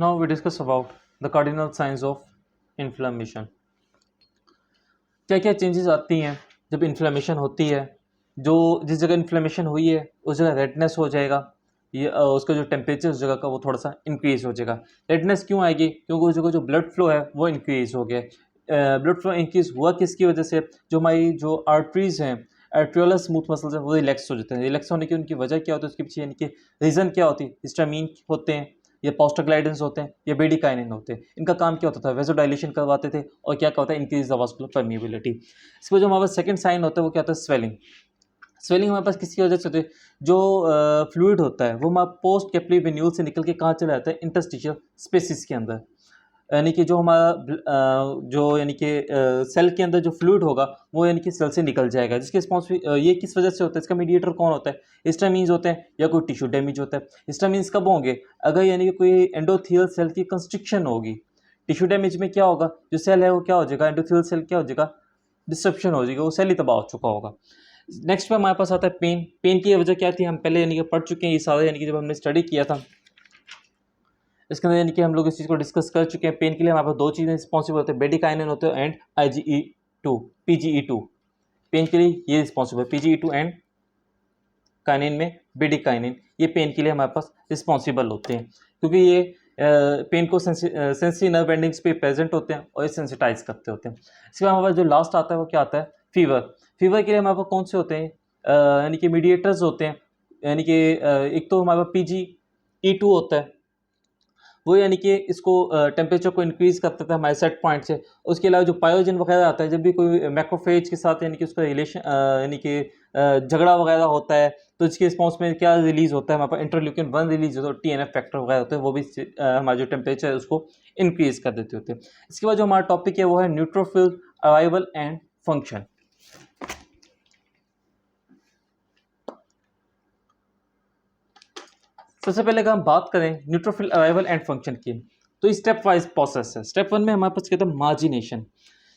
Now we discuss about the cardinal signs of inflammation. क्या क्या changes आती हैं जब इन्फ्लेमेशन होती है। जो जिस जगह इन्फ्लेमेशन हुई है उस जगह रेडनेस हो जाएगा। ये उसका जो टेम्परेचर उस जगह का वो थोड़ा सा इंक्रीज हो जाएगा। रेडनेस क्यों आएगी? क्योंकि उस जगह जो ब्लड फ्लो है वो इंक्रीज हो गया। ब्लड फ्लो इंक्रीज हुआ किसकी वजह से? जो हमारी जो आर्टरीज हैं, आर्ट्रियोलर स्मूथ मसल्स हैं, वो रिलैक्स हो जाते हैं। रिलैक्स होने की उनकी वजह क्या होती है? उसके पीछे यानी कि रीज़न क्या होती है? हिस्टामीन होते हैं, ये प्रोस्टाग्लैंडिन्स होते हैं, ये ब्रेडिकाइनिन होते हैं। इनका काम क्या होता था? वेसोडाइलेशन करवाते थे और क्या होता है? Increase the vascular permeability. इसके बाद जो हमारे पास सेकंड साइन होता है वो क्या होता है? स्वेलिंग। स्वेलिंग हमारे पास किसकी वजह से होती है? जो फ्लूइड होता है वो हमारा पोस्ट कैपिलरी वेन्यूल से निकल के कहाँ चला जाता है? इंटरस्टिशियल स्पेसिस के अंदर। यानी कि जो हमारा जो यानी कि सेल के अंदर जो फ्लूइड होगा वो यानी कि सेल से निकल जाएगा, जिसके रिस्पॉन्स ये किस वजह से होता है? इसका मीडिएटर कौन होता है? हिस्टामीन्स होते हैं या कोई टिश्यू डैमेज होता है। हिस्टामीन्स कब होंगे? अगर यानी कि कोई एंडोथेलियल सेल की कंस्ट्रिक्शन होगी। टिश्यू डैमेज में क्या होगा? जो सेल है वो क्या हो जाएगा? एंडोथेलियल सेल क्या हो जाएगा? डिस्ट्रप्शन हो जाएगा, वो सेल ही तबाह हो चुका होगा। नेक्स्ट पे हमारे पास आता है पेन। पेन की वजह क्या थी? हम पहले यानी कि पढ़ चुके हैं ये सारा, यानी कि जब हमने स्टडी किया था इसके अंदर यानी कि हम लोग इस चीज़ को डिस्कस कर चुके हैं। पेन के लिए हमारे पास दो चीज़ें रिस्पॉन्सिबल होते हैं, ब्रेडिकाइनिन होते हैं एंड IgE2 PGE2। पेन के लिए ये रिस्पॉन्सिबल, PGE2 एंड काइनिन में ब्रेडिकाइनिन, ये पेन के लिए हमारे पास रिस्पॉन्सिबल होते हैं, क्योंकि ये पेन को सेंसरी नर्व एंडिंग्स पे प्रेजेंट होते हैं और ये सेंसिटाइज करते होते हैं। इसके बाद हमारे पास जो लास्ट आता है वो क्या आता है? फीवर। फीवर के लिए हमारे पास कौन से होते हैं? यानी कि मीडिएटर्स होते हैं। यानी कि एक तो हमारे पास PGE2 होता है, वो यानी कि इसको टेम्परेचर को इंक्रीज करता था हमारे सेट पॉइंट से। उसके अलावा जो पायोजन वगैरह आता है, जब भी कोई मैक्रोफेज के साथ यानी कि उसका रिलेशन यानी कि झगड़ा वगैरह होता है तो इसके रिस्पॉन्स में क्या रिलीज होता है? हमारे पास इंटरल्यूकिन 1 रिलीज होता है और TNF फैक्टर वगैरह होते हैं, वो भी हमारा जो टेम्परेचर है उसको इंक्रीज कर देते होते हैं। इसके बाद जो हमारा टॉपिक है वो है न्यूट्रोफिल अराइवल एंड फंक्शन। सबसे पहले अगर हम बात करें न्यूट्रोफिल अराइवल एंड फंक्शन की, तो ये स्टेप वाइज प्रोसेस है। स्टेप 1 में हमारे पास कहते हैं मार्जिनेशन।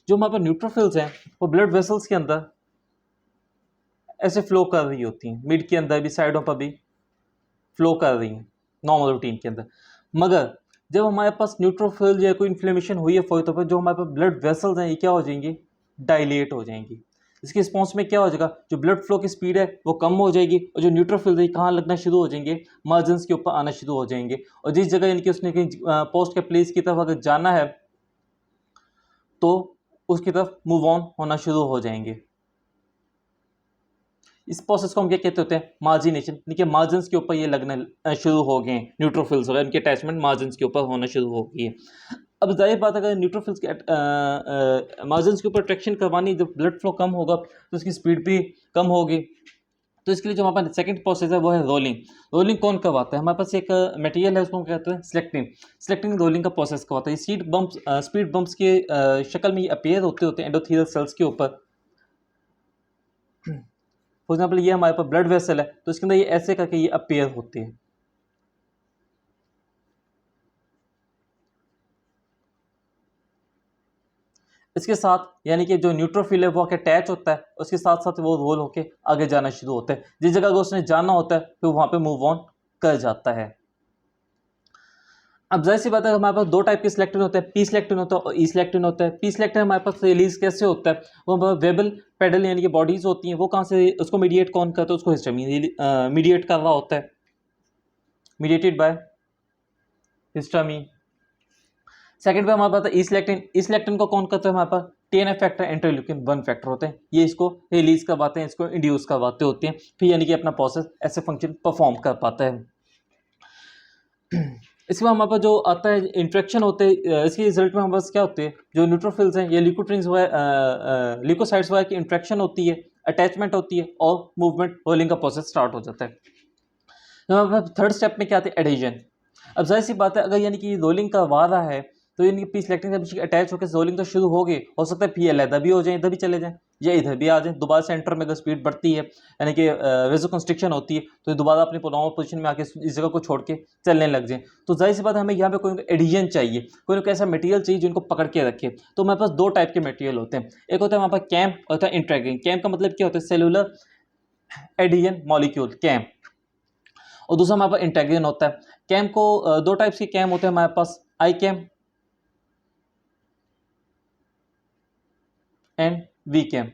जो हमारे पास न्यूट्रोफिल्स हैं वो ब्लड वेसल्स के अंदर ऐसे फ्लो कर रही होती हैं, मिड के अंदर भी, साइडों पर भी फ्लो कर रही हैं नॉर्मल रूटीन के अंदर। मगर जब हमारे पास न्यूट्रोफिल या कोई इन्फ्लेमेशन हुई है फौरी तौर पर, जो हमारे पास ब्लड वेसल्स हैं ये क्या हो जाएंगी? डायलेट हो जाएंगी। इसके रिस्पॉन्स में क्या हो जाएगा? जो ब्लड फ्लो की स्पीड है वो कम हो जाएगी और जो न्यूट्रोफिल्स है कहाँ लगना शुरू हो जाएंगे? मार्जिन्स के ऊपर आना शुरू हो जाएंगे। और जिस जगह यानी कि उसने कहीं पोस्ट कैपिलरीज की तरफ अगर जाना है तो उसकी तरफ मूव ऑन होना शुरू हो जाएंगे। इस प्रोसेस को हम क्या कहते होते हैं? मार्जिनेशन। देखिए मार्जिन्स के ऊपर ये लगना शुरू हो गए हैं न्यूट्रोफिल्स वगैरह, इनके अटैचमेंट मार्जिन्स के ऊपर होना शुरू हो गई है। अब जाहिर बात, अगर न्यूट्रोफिल्स के मार्जिन्स के ऊपर अट्रैक्शन करवानी, जब ब्लड फ्लो कम होगा तो उसकी स्पीड भी कम होगी। तो इसके लिए जो हमारे पास सेकंड प्रोसेस है वो है रोलिंग। रोलिंग कौन करवाता है? हमारे पास एक मटेरियल है, उसको हम कहते हैं सिलेक्टिन। सिलेक्टिन रोलिंग का प्रोसेस करवाता है। स्पीड बम्प्स के शक्ल में ये अपीयर होते होते हैं एंडोथेलियल सेल्स के ऊपर। फॉर एग्जाम्पल ये हमारे पास ब्लड वेसल है तो इसके अंदर ये ऐसे करके ये अपीयर होते हैं। इसके साथ यानी कि जो न्यूट्रोफिल है वो आके अटैच होता है, उसके साथ साथ वो रोल होके आगे जाना शुरू होता है। जिस जगह को उसने जाना होता है फिर वहां पे मूव ऑन कर जाता है। अब जाहिर सी बात है हमारे पास दो टाइप के सिलेक्टिन होते हैं, पी सिलेक्टिन होता है और ई सिलेक्टिन होता है। पी सिलेक्टिन हमारे पास रिलीज कैसे होता है? वो हमारे वेबल पेडल यानी कि बॉडीज होती हैं, वो कहाँ से उसको मीडिएट कौन करता है? उसको हिस्टामीन मीडिएट कर रहा होता है, मीडिएटेड बाय हिस्टामीन। सेकंड पे हमारे पास ई सिलेक्टिन। ई सिलेक्टिन को कौन करता है? हमारे पास TNF फैक्टर, इंटरल्यूकिन 1 फैक्टर होते हैं, ये इसको रिलीज करवाते हैं, इसको इंड्यूस करवाते होते हैं, फिर यानी कि अपना प्रोसेस ऐसे फंक्शन परफॉर्म कर पाता है। इसके बाद हमारे पास जो आता है इंट्रैक्शन होते हैं, इसके रिजल्ट में हमारे पास क्या होते हैं? जो न्यूट्रोफिल्स हैं ये ल्यूकोट्रिन्स ल्यूकोसाइट्स वगैरह की इंट्रैक्शन होती है, अटैचमेंट होती है और मूवमेंट रोलिंग का प्रोसेस स्टार्ट हो जाता है। तो हमारे पास थर्ड स्टेप में क्या आते हैं? एडेजन। अब जाहिर सी बात है अगर यानी कि रोलिंग करवा रहा है तो यानी कि पी सिलेक्टिन के पीछे अटैच होकर रोलिंग तो शुरू हो गई, हो सकता है पी अलग भी हो जाए, इधर भी चले जाएं या इधर भी आ जाए। दोबारा सेंटर में अगर स्पीड बढ़ती है यानी कि वेजो कंस्ट्रिक्शन होती है तो दोबारा अपनी नॉर्मल पोजीशन में आके इस जगह को छोड़ के चलने लग जाए। तो जाहिर सी बात है हमें यहाँ पे कोई एडिजन चाहिए, कोई ना ऐसा मटेरियल चाहिए जिनको पकड़ के रखे। तो हमारे पास दो टाइप के मटेरियल होते हैं, एक होता है हमारे पास कैम्प और होता है इंट्रैगिंग। कैम्प का मतलब क्या होता है? सेलुलर एडिजन मॉलिक्यूल कैम्प। और दूसरा हमारे पास इंटेग्रिन होता है। कैम को दो टाइप्स के कैम होते हैं हमारे पास, ICAM and VCAM.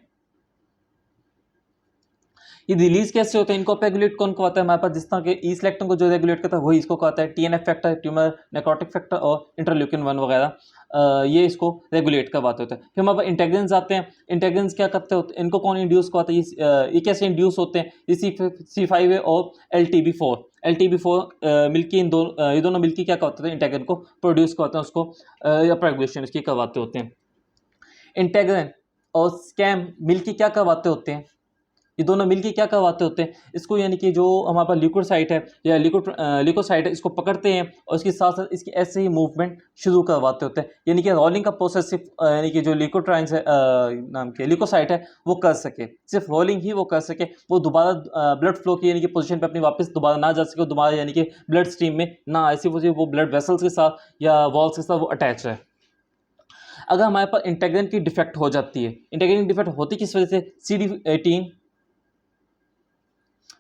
ये रिलीज कैसे होते हैं, इनको रेगुलेट कौन कहता है हमारे पास, जिस तरह के ई सिलेक्टिन को जो रेगुलेट करता है वही इसको कहता है, TNF factor, tumour necrotic factor और इंटरल्यूकिन 1 वगैरह, ये इसको रेगुलेट करवाते होते हैं। फिर हमारे पास इंटेग्रिन्स आते हैं। इंटेग्रिन्स क्या करते होते हैं, इनको कौन इंड्यूस करवाता है, ये कैसे इंड्यूस होते हैं, ये C5A और LTB4 मिलकर ये दोनों मिलकर क्या करते हैं, इंटेग्रिन को प्रोड्यूस करते हैं, उसको रेगुलेशन इसकी करवाते होते हैं। इंटेग्रिन और स्कैम मिलकर क्या करवाते होते हैं, ये दोनों मिलके क्या करवाते होते हैं, इसको यानी कि जो हमारे पास ल्यूकोसाइट है या ल्यूकोसाइट है, इसको पकड़ते हैं और इसके साथ साथ इसकी ऐसे ही मूवमेंट शुरू करवाते होते हैं, यानी कि रोलिंग का प्रोसेस सिर्फ यानी कि जो ल्यूकोट्राइंस है नाम के ल्यूकोसाइट है वो कर सके, सिर्फ रोलिंग ही वो कर सके, वो दोबारा ब्लड फ्लो की यानी कि पोजीशन पे अपनी वापस दोबारा ना जा सके, दोबारा यानी कि ब्लड स्ट्रीम में ना ऐसी वो ब्लड वेसल्स के साथ या वॉल्स के साथ वो अटैच है। अगर हमारे पास इंटेग्रिन की डिफेक्ट हो जाती है, इंटेग्रिन डिफेक्ट होती किस वजह से, CD18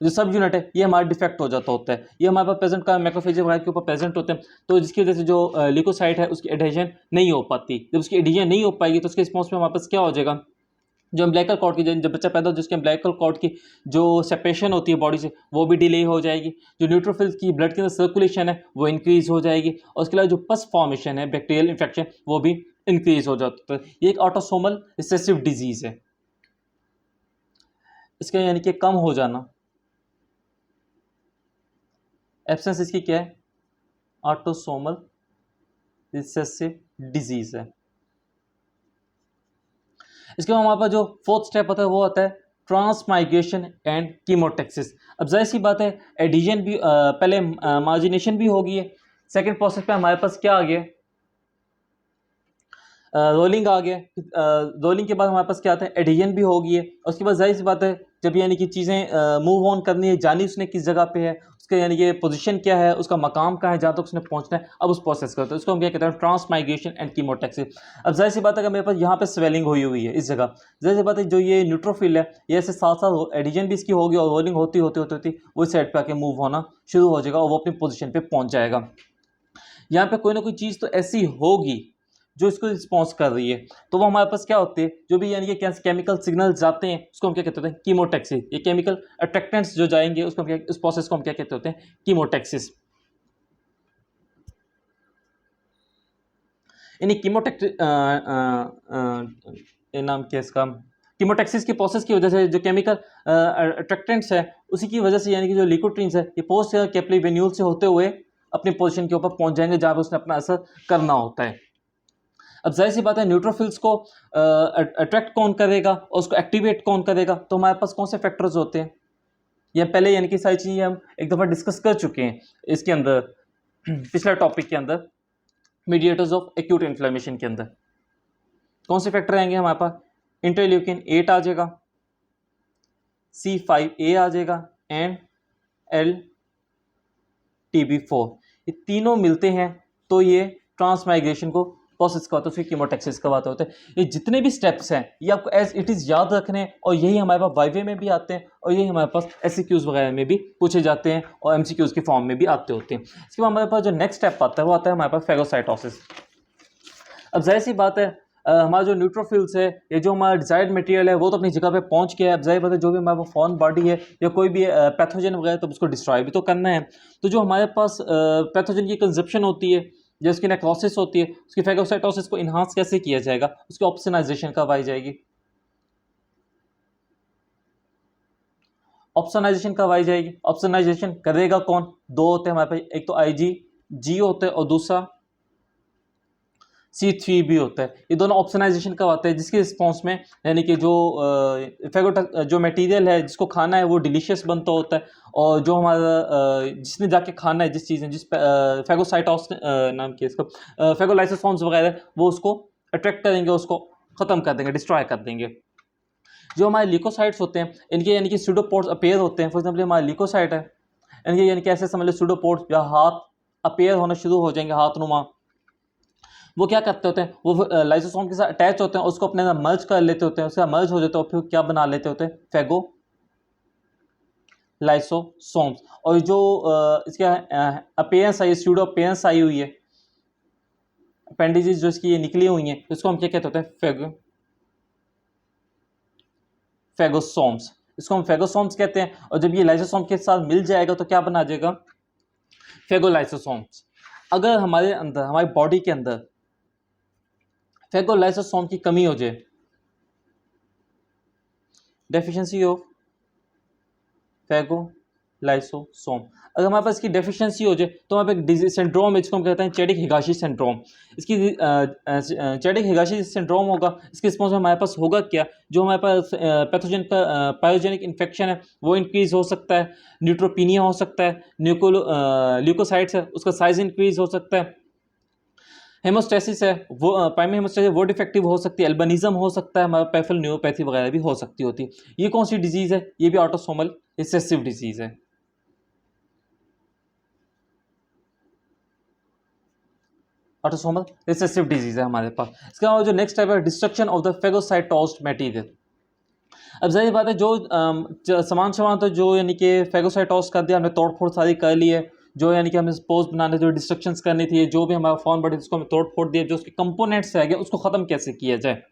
जो सब यूनिट है ये हमारा डिफेक्ट हो जाता होता है, ये हमारे पास प्रेजेंट का मैक्रोफेज वगैरह के ऊपर प्रेजेंट होते हैं, तो जिसकी वजह से जो ल्यूकोसाइट है उसकी एडेशन नहीं हो पाती। जब उसकी एडेशन नहीं हो पाएगी तो उसके रिस्पॉन्स में हमारे पास क्या हो जाएगा, जो अम्बिलिकल कॉर्ड की जब बच्चा पैदा हो जिसके अम्बिलिकल कॉर्ड की जो सेपरेशन होती है बॉडी से वो भी डिले हो जाएगी, जो न्यूट्रोफिल्स की ब्लड के अंदर सर्कुलेशन है वो इंक्रीज हो जाएगी, और उसके अलावा जो पस फॉर्मेशन है बैक्टीरियल इन्फेक्शन वो भी इंक्रीज हो जाता है। ये एक ऑटोसोमल रिसेसिव डिजीज है, इसका यानी कि कम हो जाना, एब्सेंस इसकी क्या है, ऑटोसोमल रिसेसिव डिजीज है। इसके बाद हमारे पास जो फोर्थ स्टेप होता है वो आता है ट्रांसमाइग्रेशन एंड कीमोटैक्सिस। अब जाहिर सी बात है एडिशन भी पहले मार्जिनेशन भी होगी है, सेकंड प्रोसेस पे हमारे पास क्या आ गया, रोलिंग आ गया, रोलिंग के बाद हमारे पास क्या आता है एडिशन भी होगी है, और उसके बाद जाहिर सी बात है जब यानी कि चीज़ें मूव ऑन करनी है, जानी उसने किस जगह पे है, उसका यानी कि पोजीशन क्या है, उसका मकाम कहाँ है जहाँ तक उसने पहुँचना है, अब उस प्रोसेस करते हैं, उसको हम क्या कहते हैं ट्रांसमाइग्रेशन एंड कीमोटैक्सिस। अब जाहिर सी बात है अगर मेरे पास यहाँ पे स्वेलिंग हुई है इस जगह, जाहिर सी बात है जो ये न्यूट्रोफिल है ये ऐसे साथ साथ एडिशन भी इसकी होगी और रोलिंग होती होती होती होती वो साइड पर आके मूव होना शुरू हो जाएगा और वो अपनी पोजिशन पर पहुँच जाएगा। यहाँ पे कोई ना कोई चीज़ तो ऐसी होगी जो इसको रिस्पॉन्स कर रही है, तो वो हमारे पास क्या होते हैं, जो भी यानी कि केमिकल सिग्नल जाते हैं उसको हम क्या कहते हैं कीमोटैक्सिस। ये केमिकल अट्रैक्टेंट्स जो जाएंगे उसको हम क्या, उस प्रोसेस को हम क्या कहते होते हैं कीमोटैक्सिस। यानी कीमोटैक्सिस नाम क्या इसका, कीमोटैक्सिस की प्रोसेस की वजह से जो केमिकल अट्रैक्टेंट्स है उसी की वजह से यानी कि जो लिकोट्रीन्स है ये पोस्ट कैपिलरी वेन्यूल से होते हुए अपनी पोजीशन के ऊपर पहुंच जाएंगे जहाँ पे उसने अपना असर करना होता है। अब जाहिर सी बात है न्यूट्रोफिल्स को अट्रैक्ट कौन करेगा और उसको एक्टिवेट कौन करेगा, तो हमारे पास कौन से फैक्टर्स होते हैं, ये पहले यानी कि सारी चीज़ें हम एक दफ़ा डिस्कस कर चुके हैं इसके अंदर पिछला टॉपिक के अंदर, मीडिएटर्स ऑफ एक्यूट इन्फ्लेमेशन के अंदर कौन से फैक्टर आएंगे हमारे पास, इंटरल्यूकिन 8 आ जाएगा, C5A आ जाएगा एंड LTB4, ये तीनों मिलते हैं तो ये ट्रांसमाइग्रेशन को प्रोसेस करवाते हैं, फिर कीमोटैक्सिस करवाते होते हैं। ये जितने भी स्टेप्स हैं ये आपको एज इट इज़ याद रखने हैं और यही हमारे पास वाइवे में भी आते हैं और यही हमारे पास SCQs वगैरह में भी पूछे जाते हैं और MCQs के फॉर्म में भी आते होते हैं। इसके बाद हमारे पास जो नेक्स्ट स्टेप आता है वो आता है हमारे पास फेगोसाइटोसिस। अब जाहिर सी बात है हमारा जो न्यूट्रोफिल्स है ये जो हमारा डिजायर्ड मटेरियल है वो तो अपनी जगह पे पहुंच गया है। अब जाहिर बात है जो भी हमारे पास फॉरेन बॉडी है या कोई भी पैथोजन वगैरह तो उसको डिस्ट्रॉय भी तो करना है, तो जो हमारे पास पैथोजन की कंजप्शन होती है जो उसकी नेक्रोसिस होती है उसकी फेगोसाइटोसिस को इन्हांस कैसे किया जाएगा, उसकी ऑप्सनाइजेशन कब आई जाएगी, ऑप्सनाइजेशन कब आई जाएगी, ऑप्सनाइजेशन करेगा कौन, दो होते हैं हमारे पास, एक तो IgG होता है और दूसरा C3 भी होता है। ये दोनों ऑप्शनाइजेशन कब आते हैं, जिसके रिस्पॉन्स में यानी कि जो मटेरियल है जिसको खाना है वो डिलीशियस बनता होता है और जो हमारा जिसने जाके खाना है जिस चीज़ ने जिस फेगोसाइटोस नाम की इसका फेगोलाइसोसोम्स वगैरह वो उसको अट्रैक्ट करेंगे, उसको ख़त्म कर देंगे, डिस्ट्रॉय कर देंगे। जो हमारे लिकोसाइट्स होते हैं इनके यानी कि सूडोपोड्स अपेयर होते हैं। फॉर एग्जाम्पल हमारा लिकोसाइट है इनके यानी कि ऐसे समझ लो सूडोपोड्स या हाथ अपेयर होना शुरू हो जाएंगे, हाथ नुमा, वो क्या करते होते हैं वो लाइसोसोम के साथ अटैच होते हैं, उसको अपने अंदर मर्ज कर लेते होते हैं, उसका मर्ज हो जाता है और फिर क्या बना लेते होते हैं लाइसोसोम्स। और जो इसका अपीयरेंस आई है, स्यूडो अपीयरेंस आई हुई है, अपेंडिजेस जो इसकी ये निकली हुई हैं, इसको हम क्या कहते हैं, फेगोसोम्स। इसको हम फेगोसोम्स कहते हैं। और जब ये लाइसोसोम के साथ मिल जाएगा तो क्या बना जाएगा, फेगोलाइसोसोम्स। अगर हमारे अंदर, हमारी बॉडी के अंदर फेगोलाइसोसोम की कमी हो जाए, डेफिशिएंसी ऑफ फेगोलाइसोसोम, अगर हमारे पास इसकी डेफिशिएंसी हो जाए तो हमारे पास डिजीज सिंड्रोम है, जिसको हम कहते हैं चेडिक हिगाशी सिंड्रोम। इसकी चेडिक हिगाशी सिंड्रोम होगा, इसके रिस्पॉन्स में हमारे पास होगा क्या, जो हमारे पास पैथोजन का पायोजेनिक इन्फेक्शन है वो इंक्रीज हो सकता है, न्यूट्रोपीनिया हो सकता है, ल्यूकोसाइट्स है उसका साइज इंक्रीज हो सकता है, हेमोस्टेसिस है वो प्राइमरी हेमोस्टेसिस वो डिफेक्टिव हो सकती है, एल्बनिज्म हो सकता है, हमारा पेफल न्यूरोपैथी वगैरह भी हो सकती होती है। ये कौन सी डिजीज़ है, ये भी ऑटोसोमल रिसेसिव डिजीज़ है। ऑटोसोमल रिसेसिव डिजीज़ है हमारे पास। इसके अलावा जो नेक्स्ट टाइप है, डिस्ट्रक्शन ऑफ द फेगोसाइटोस्ड मटेरियल। अब जाहिर बात है जो सामान तो जो यानी कि फेगोसाइटोस कर दिया, हमने तोड़ फोड़ सारी कर ली है, जो यानी कि हमें पोज बनाने, जो डिस्ट्रक्शंस करनी थी, जो भी हमारा फॉर्म बॉडी उसको हमें तोड़ फोड़ दिया, जो उसके कंपोनेंट्स रह गए उसको ख़त्म कैसे किया जाए,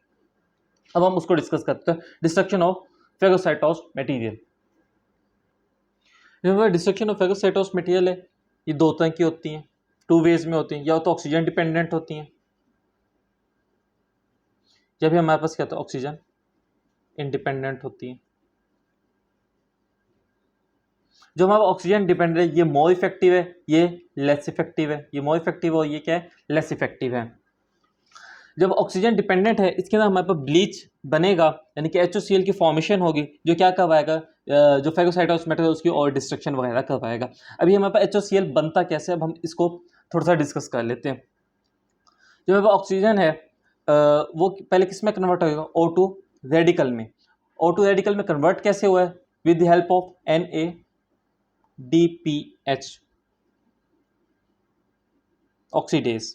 अब हम उसको डिस्कस करते हैं। Destruction of phagocytosed material. Destruction of phagocytosed material है, ये दो तरह की होती हैं, टू वेज में होती हैं, या तो ऑक्सीजन डिपेंडेंट होती हैं, या भी हमारे पास क्या होता है ऑक्सीजन इंडिपेंडेंट होती हैं। जो हमारा ऑक्सीजन डिपेंडेंट है ये मोर इफेक्टिव है, ये लेस इफेक्टिव है, ये मोर इफेक्टिव और ये क्या है, लेस इफेक्टिव है। जब ऑक्सीजन डिपेंडेंट है इसके अंदर हमारे पास ब्लीच बनेगा, यानी कि HOCl की फॉर्मेशन होगी, जो क्या करवाएगा, जो फेगोसाइटोस मटेरियल उसकी और डिस्ट्रक्शन वगैरह करवाएगा। अभी हमारे पास HOCl बनता कैसे, अब हम इसको थोड़ा सा डिस्कस कर लेते हैं। जो हमारे पास ऑक्सीजन है वो पहले किस में कन्वर्ट होगा, O2 रेडिकल में। O2 रेडिकल में कन्वर्ट कैसे हुआ है, with the help of NADPH oxidase.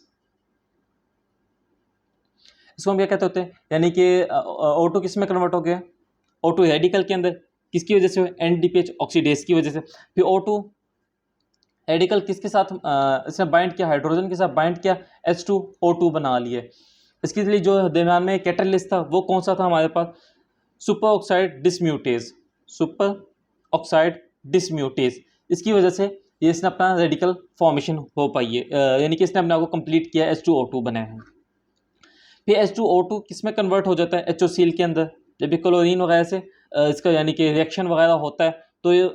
इसको हम क्या कहते होते हैं, यानी कि O2 किस में कन्वर्ट हो गया, O2 रेडिकल के अंदर, किसकी वजह से, NADPH ऑक्सीडेज की वजह से। फिर O2 रेडिकल किसके साथ इसने बाइंड किया, हाइड्रोजन के साथ बाइंड किया, H2O2 बना लिए। इसके लिए जो दरमियान में कैटलिस्ट था वो कौन सा था हमारे पास, superoxide dismutase, superoxide dismutase. इसकी वजह से ये इसने अपना रेडिकल फॉर्मेशन हो पाई है, यानी कि इसने अपने आप को कंप्लीट किया, H2O2 बना है। फिर H2O2 किस में कन्वर्ट हो जाता है, HOCl के अंदर। जब भी क्लोरीन वगैरह से इसका यानी कि रिएक्शन वगैरह होता है तो ये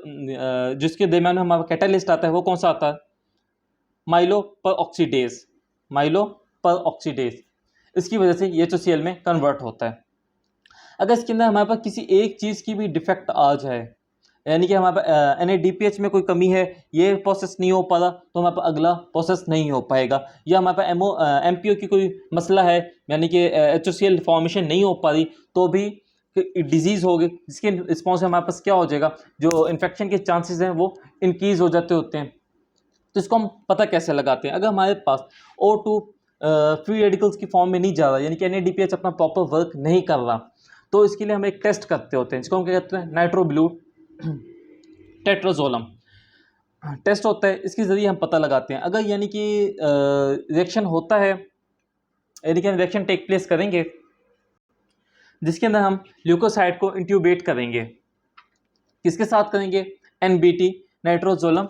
जिसके दरमियान में हमारा कैटालिस्ट आता है वो कौन सा आता है, माइलो पर ऑक्सीडेज, माइलो पर ऑक्सीडेज। इसकी वजह से ये HOCl में कन्वर्ट होता है। अगर इसके अंदर हमारे पास किसी एक चीज़ की भी डिफेक्ट आ जाए, यानी कि हमारे पास NADPH में कोई कमी है, ये प्रोसेस नहीं हो पा रहा, तो हमारे पास अगला प्रोसेस नहीं हो पाएगा। या हमारे पास MPO की कोई मसला है, यानी कि HOCl फॉर्मेशन नहीं हो पा रही, तो भी डिजीज़ होगी, जिसके रिस्पॉन्स में हमारे पास क्या हो जाएगा, जो इन्फेक्शन के चांसेस हैं वो इंक्रीज़ हो जाते होते हैं। तो इसको हम पता कैसे लगाते हैं, अगर हमारे पास O2 फ्री रेडिकल्स की फॉर्म में नहीं जा रहा, यानी कि NADPH अपना प्रॉपर वर्क नहीं कर रहा, तो इसके लिए हम एक टेस्ट करते होते हैं, जिसको हम क्या कहते हैं, नाइट्रोब्लू टेट्राजोलम टेस्ट होता है। इसके ज़रिए हम पता लगाते हैं अगर यानी कि रिएक्शन होता है, यानी कि हम रिएक्शन टेक प्लेस करेंगे जिसके अंदर हम ल्यूकोसाइड को इंट्यूबेट करेंगे, किसके साथ करेंगे, NBT नाइट्रोजोलम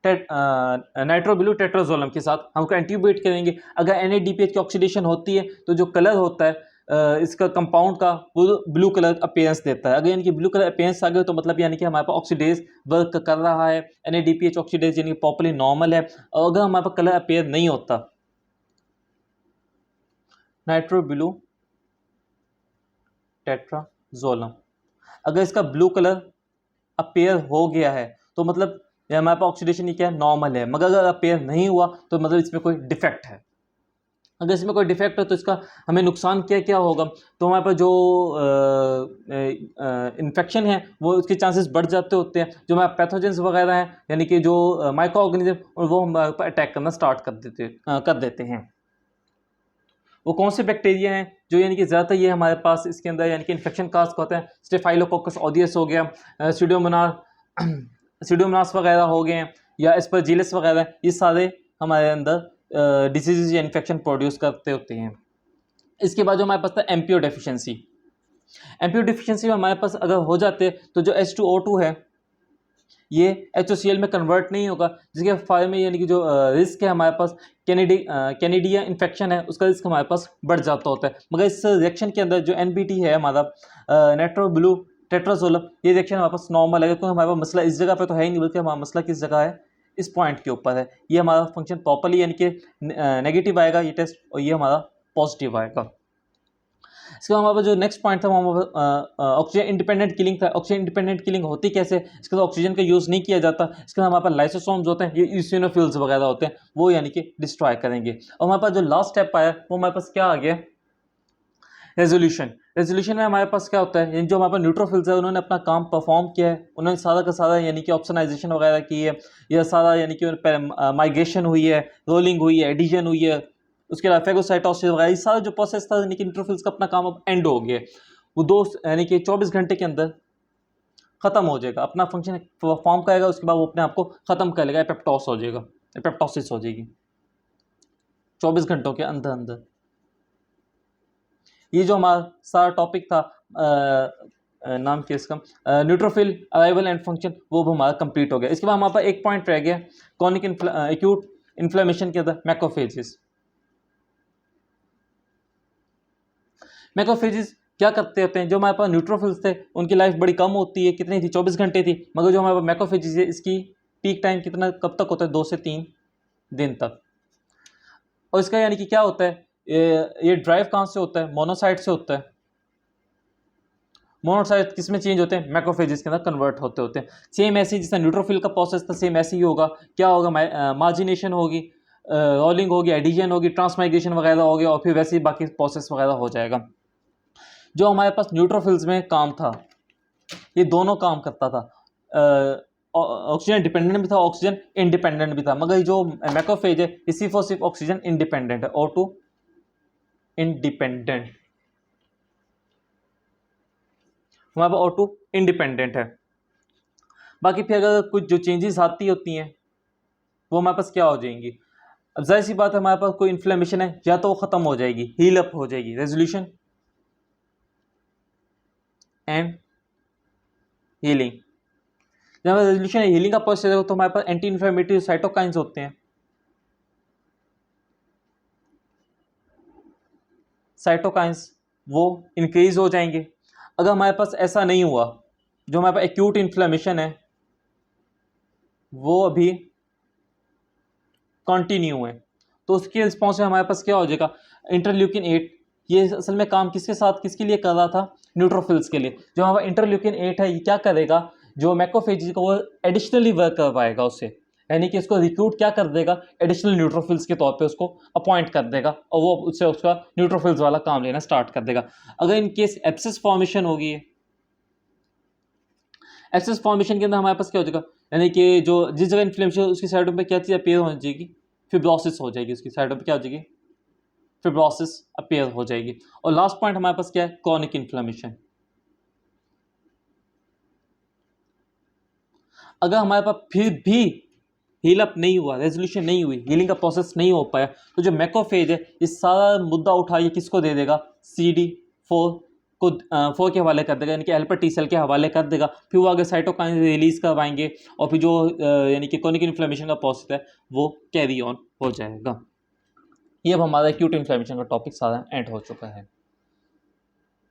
नाइट्रोब्लू टेट्राजोलम के साथ हम उसको इंट्यूबेट करेंगे। अगर NADPH की ऑक्सीडेशन होती है तो जो कलर होता है इसका कंपाउंड का वो ब्लू कलर अपीयरेंस देता है। अगर यानी कि ब्लू कलर अपीयरेंस आ गया तो मतलब यानी कि हमारे पास ऑक्सीडेज वर्क कर रहा है, NADPH ऑक्सीडेज यानी कि प्रॉपर्ली नॉर्मल है। और अगर हमारे पास कलर अपीयर नहीं होता, नाइट्रोब्लू टेट्राजोलम, अगर इसका ब्लू कलर अपीयर हो गया है तो मतलब ये हमारे पास ऑक्सीडेशन ये क्या है, नॉर्मल है। मगर अगर अपीयर नहीं हुआ तो मतलब इसमें कोई डिफेक्ट है। अगर इसमें कोई डिफेक्ट है तो इसका हमें नुकसान क्या क्या होगा, तो हमारे पास जो इन्फेक्शन है वो उसके चांसेस बढ़ जाते होते हैं। जो हमारे पैथोजेंस वगैरह हैं, यानी कि जो माइक्रो ऑर्गेनिज्म, वो हमारे पर अटैक करना स्टार्ट कर देते हैं। वो कौन से बैक्टीरिया हैं जो यानी कि ज़्यादातर ये हमारे पास इसके अंदर यानी कि इन्फेक्शन काज होता है, स्टेफाइलोकोकस ऑडियस हो गया, स्यूडोमोनास सीडोमोनास वगैरह हो गए हैं या एस्परजिलस वगैरह, ये सारे हमारे अंदर डिसीजेज या इन्फेक्शन प्रोड्यूस करते होते हैं। इसके बाद जो हमारे पास था एमपीओ डेफिशिएंसी। एमपीओ डेफिशिएंसी में हमारे पास अगर हो जाते तो जो H2O2 है ये HOCl में कन्वर्ट नहीं होगा, जिसके फायदे में यानी कि जो रिस्क है हमारे पास कैनिडिया इन्फेक्शन है उसका रिस्क हमारे पास बढ़ जाता होता है। मगर इस रिएक्शन के अंदर जो NBT है हमारा नाइट्रो ब्लू टेट्राजोलम, ये रिएक्शन हमारे पास नॉर्मल है, क्योंकि हमारे पास मसला इस जगह पे तो है ही नहीं, बल्कि हमारा मसला किस जगह है, इस पॉइंट के ऊपर है। ये हमारा फंक्शन प्रॉपरली यानी कि नेगेटिव आएगा ये टेस्ट, और ये हमारा पॉजिटिव आएगा। इसके बाद हमारे जो नेक्स्ट पॉइंट था वो ऑक्सीजन इंडिपेंडेंट किलिंग था। ऑक्सीजन इंडिपेंडेंट किलिंग होती कैसे, इसके बाद ऑक्सीजन का यूज़ नहीं किया जाता। इसके बाद हमारे पास लाइसोसोम्स होते हैं, ये यूसिनोफिल्स वगैरह होते हैं, वो यानी कि डिस्ट्रॉय करेंगे। और हमारे पास जो लास्ट स्टेप आया वो हमारे पास क्या आ गया, रेजोल्यूशन। रेजोल्यूशन में हमारे पास क्या होता है, जो हमारे पास न्यूट्रोफिल्स है उन्होंने अपना काम परफॉर्म किया है, उन्होंने सारा का सारा यानी कि ऑप्शनाइजेशन वगैरह की है, या सारा यानी कि माइग्रेशन हुई है, रोलिंग हुई है, एडिशन हुई है, उसके अलावा फेगोसाइटोसिस वगैरह, ये सारा जो प्रोसेस था यानी कि न्यूट्रोफिल्स का अपना काम अब एंड हो गया। वो दो यानी कि 24 घंटे के अंदर खत्म हो जाएगा, अपना फंक्शन परफॉर्म करेगा, उसके बाद वो अपने आप को खत्म कर लेगा, एपेप्टोस हो जाएगा, एपेप्टोसिस हो जाएगी 24 घंटों के अंदर अंदर। ये जो हमारा सारा टॉपिक था नाम क्या इसका, न्यूट्रोफिल अराइवल एंड फंक्शन, वो भी हमारा कंप्लीट हो गया। इसके बाद हमारे पास एक पॉइंट रह गया कॉनिक एक्यूट इन्फ्लेमेशन के अंदर मैक्रोफेजेस। मैक्रोफेजेस क्या करते होते हैं, जो हमारे पास न्यूट्रोफिल्स थे उनकी लाइफ बड़ी कम होती है, कितनी थी, 24 घंटे थी, मगर जो हमारे पास मैक्रोफेजेस है इसकी पीक टाइम कितना कब तक होता है, 2 से 3 दिन तक। और इसका यानी कि क्या होता है, ये ड्राइव कहाँ से होता है, मोनोसाइट से होता है। मोनोसाइट किस में चेंज होते हैं, मैक्रोफेजेस के अंदर कन्वर्ट होते हैं। सेम ऐसे जैसा न्यूट्रोफिल का प्रोसेस था, सेम ऐसे ही होगा। क्या होगा, मार्जिनेशन होगी, रोलिंग होगी, एडिशन होगी, ट्रांसमाइग्रेशन वगैरह होगी, और फिर वैसे ही बाकी प्रोसेस वगैरह हो जाएगा। जो हमारे पास न्यूट्रोफिल्स में काम था, ये दोनों काम करता था, ऑक्सीजन डिपेंडेंट भी था, ऑक्सीजन इंडिपेंडेंट भी था। मगर जो मैक्रोफेज है ये सिर्फ और सिर्फ ऑक्सीजन इंडिपेंडेंट है, O2 इंडिपेंडेंट, हमारे पास O2 इंडिपेंडेंट है। बाकी फिर अगर कुछ जो चेंजेस आती होती हैं वो हमारे पास क्या हो जाएंगी, अब जाहिर सी बात है हमारे पास कोई इन्फ्लेमेशन है या तो वो खत्म हो जाएगी, हील अप हो जाएगी, रेजोल्यूशन एंड हीलिंग। जब रेजोल्यूशन हीलिंग का प्रोसेस है तो हमारे पास एंटी इन्फ्लेमेटरी साइटोकाइंस होते हैं, साइटोकाइंस वो इंक्रीज हो जाएंगे। अगर हमारे पास ऐसा नहीं हुआ, जो हमारे पास एक्यूट इन्फ्लेमेशन है वो अभी कंटिन्यू है, तो उसके रिस्पॉन्स में हमारे पास क्या हो जाएगा, इंटरल्यूकिन 8, ये असल में काम किसके साथ किसके लिए कर रहा था, न्यूट्रोफिल्स के लिए। जो हमारा इंटरल्यूकिन 8 है ये क्या करेगा, जो मैक्रोफेज को वो एडिशनली वर्क करवाएगा उससे, यानी कि इसको रिक्रूट क्या कर देगा, एडिशनल न्यूट्रोफिल्स के तौर पे उसको अपॉइंट कर देगा, और वो उससे उसका न्यूट्रोफिल्स वाला काम लेना स्टार्ट कर देगा। अगर इन केस एब्सेस फॉर्मेशन होगी, एब्सेस फॉर्मेशन के अंदर हमारे पास क्या हो जाएगा, यानी कि जो जिस जगह इन्फ्लेमेशन उसकी साइडों पे क्या चीज़ अपीयर हो जाएगी, फिब्रोसिस हो जाएगी, उसकी साइडों पे क्या हो जाएगी, फिब्रोसिस अपीयर हो जाएगी। और लास्ट पॉइंट हमारे पास क्या है, क्रॉनिक इन्फ्लेमेशन। अगर हमारे पास फिर भी हील अप नहीं हुआ, रेजोल्यूशन नहीं हुई, हीलिंग का प्रोसेस नहीं हो पाया, तो जो मैक्रोफेज है इस सारा मुद्दा उठाइए किसको दे देगा, CD4 को 4 के हवाले कर देगा, यानी कि हेल्पर टी सेल के हवाले कर देगा। फिर वो आगे साइटोकाइन रिलीज करवाएंगे, और फिर जो यानी कि क्रॉनिक इन्फ्लेमेशन का प्रोसेस है वो कैरी ऑन हो जाएगा। ये अब हमारा एक्यूट इन्फ्लेमेशन का टॉपिक सारा एंड हो चुका है।